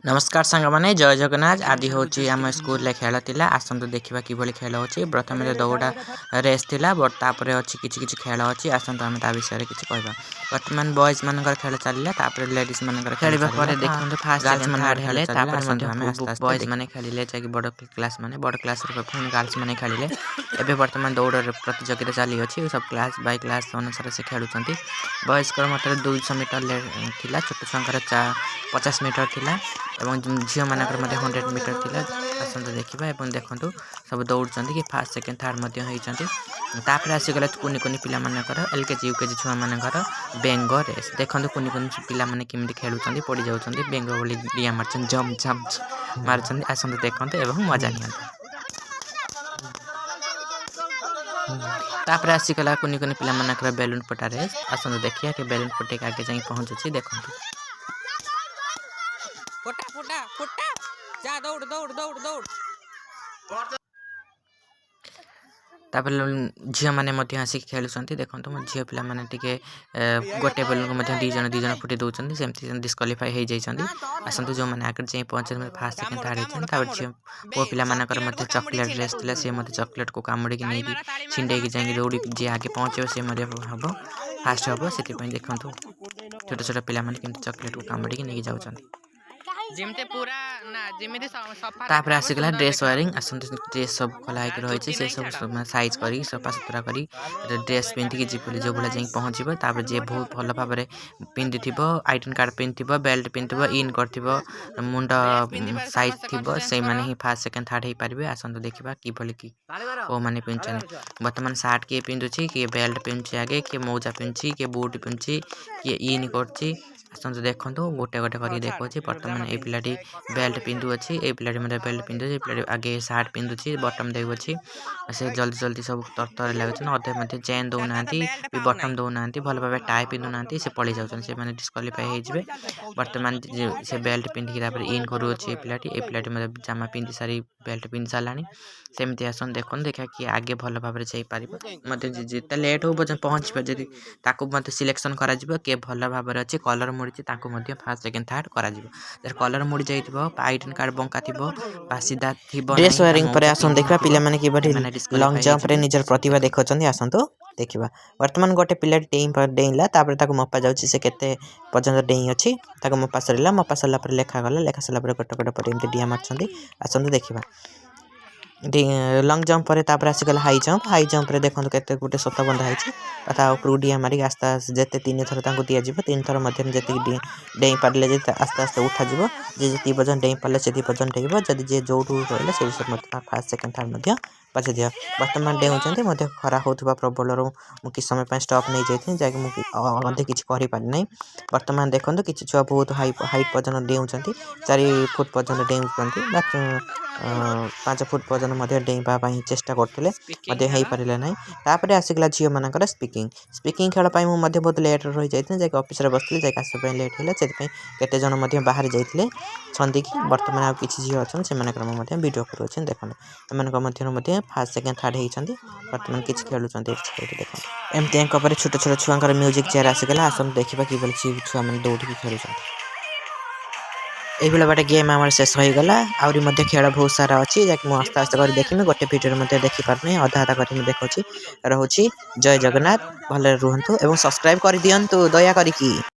नमस्कार सांग माने जय जगन्नाथ आज हूँ आम स्कूल खेल थिला आसतु देखा कि खेल हो प्रथम दौड़ा रेस थिला बट तापर अच्छी किसी खेल अच्छी आसतु आम विषय किसी कहवा बर्तमान बॉयज मान खेल चलिए लेडीज मान खेल देखते फास्ट गर्ल्स मैंने बॉयज मैंने खेलिले बड़ क्लास मैंने बड़ क्लास गर्ल्स मैंने खेलिले एवं बर्तमान दौड़ प्रतियोगिता चली अच्छी सब क्लास बाय क्लास अनुसार से खेलुंट बॉयज मतलब 200 मीटर थिला छोट छुआ 50 मीटर थिला एवं झील मान 100 मीटर थिला आसतु देखा देखु सब दौड़ कि फास्ट सेकेंड थर्ड होती आसीगला कुनि कुनि पिला एलकेजी यूकेजी छुआ मानकर बेंग रेस देखो कुनि कुनि पिला माने केमिति खेलुचंदी पड़ी जाउचंदी बेंग बोली डिया मारचन जम जम मारचंदी आसतु देखते एवं मजा नियंते आसीगला कुनि कुनि पिला मानकर बेलून पटा रेस आसतु देखिए कि बेलून पटे आगे जाई पहुंचुची देखो फुटा फुटा फुटा जा दौड़ दौड़ दौड़ दौड़ तापर झील मैंने आसिक खेलुंट देखो मो झील पिला माने टिके गोटे बेलून को दीजन फुटे दौरान सेमती डिस्क्वालीफाई हो जाती आसतु जो मैंने आगे जाए पहुँचे फास्ट सेकेंड थर्ड होती झील पु पिला चॉकलेट ड्रेस थी सी चॉकलेट को कामुड़ी नहीं छिंडे जाए दौड़ी जी आगे पहुँचे सी हम फास्ट हम से देखो छोट छोट पिला चॉकलेट को कामुड़ी नहीं जाऊँ तापर आसीगला ड्रेस वायरिंग आसतु ड्रेस सब खोला रही से सब साइज करी सफा सुतरा करी ड्रेस पिंधिकी जी जो भाई जाए पहुँचे तापर जी बहुत भल भाव पिंधि आईडेंट कार्ड पिंधि बेल्ट पिंधि इन कर मुंड साइज थी से मैंने ही फास्ट सेकेंड थर्ड हो पारे आसतु देखा कि कि ओ मैंने पिंधुन बर्तमान सार्ट किए पिंधुची किए बेल्ट पिंधुची आगे किए मौजा पिंधुची किए बूट पिंधुची किए इन कर आसतु देखो गोटे गोटे कर देखा बर्तमान ये पिलाटी बेल्ट पिंधु अच्छी ये पिलाटी बेल्ट पिंधु पिलाटी आगे सार्ट पिंधुची बटम देउछि से जल्दी जल्दी सब तरतर लगे अधे चेन दौना बटम दौना भल भाव टाई पिंधुना से पलि जाऊँ से मैंने डिस्क्वालीफाई हो बर्तमान से बेल्ट पिंधिकी इन करुच्छे ये पिलाटी जामा पिंधि सारी बेल्ट पिंधि सारा सेमती आसन देखो देखा कि आगे भल भाव मत जिते लेट हो पहुँच जदि सिलेक्शन कर भल भाव अच्छे कलर मुड़ी फास्ट सेकेंड थर्ड कर कलर मुड़ी जाइए आईडेंट कार्ड बंका थी सीधा थी ड्रेस वायरिंग पर आसन देखा पिला माने किबड़ी लॉन्ग जंप रे निजर प्रतिभा देखछन आसंतु देखिबा वर्तमान गोटे पिला डेइला तापर ताको मपा जाउछि से केते पर्यंत डेइ अछि ताको मपा सरला पर लेखा गला लेखा सरला पर गोटे गोटे पर एमती डिया मारछंदी आसंतु देखिबा लॉन्ग जंप पर तापर आसीगला हाई जंप रे देखो केते गोटे सत बंधा है ऊपर डिया मारिक आस्ते आस्ते जिते 3 थर दि 3 थर मध्य जी डेई पारे आस्ते आस्ते उठा जी जी पर्यटन डेई पारे से पर्यटन डेब जदि जी जो रहा से फास्ट सेकेंड थर्ड पचे दिया बर्तमान डेउंटे खरा होता प्रबल कि समय स्टॉप नहीं जाती जैसे किसी करें बर्तमान देखो किसी छुआ बहुत हाइट पर्यटन डेउंटे 4 फुट पर्यटन डेउंटे 5 फुट पर्यटन डेइबा चेष्टा करते पारे ना तापर आसीगला झील मानकर स्पीकिंग खेल मुझे बहुत लेट रही जाती जैसे ऑफिस बसती जैसे आसपा लेट है से जन बाहर जाते छंदी बर्तमान आ किसी झील अच्छा से वीडियो करुँच देखो फास्ट सेकेंड थर्ड होती बर्तमान किसी खेलुँच देख एमती छोट छोट छुआ म्यूजिक चेयर आसीगला आसतु देखा कि छुआ मैंने दौड़ खेलुँ ये बाटे गेम आम शेष हो गला आउरी खेल बहुत सारा अच्छी जैक मुझे आस्ते आस्ते कर देखी गोटे भिडियो देखिपारे अधा अधा कर देखी रोचे जय जगन्नाथ भले रुहतु एवं सब्सक्राइब कर दिंतु दया करी।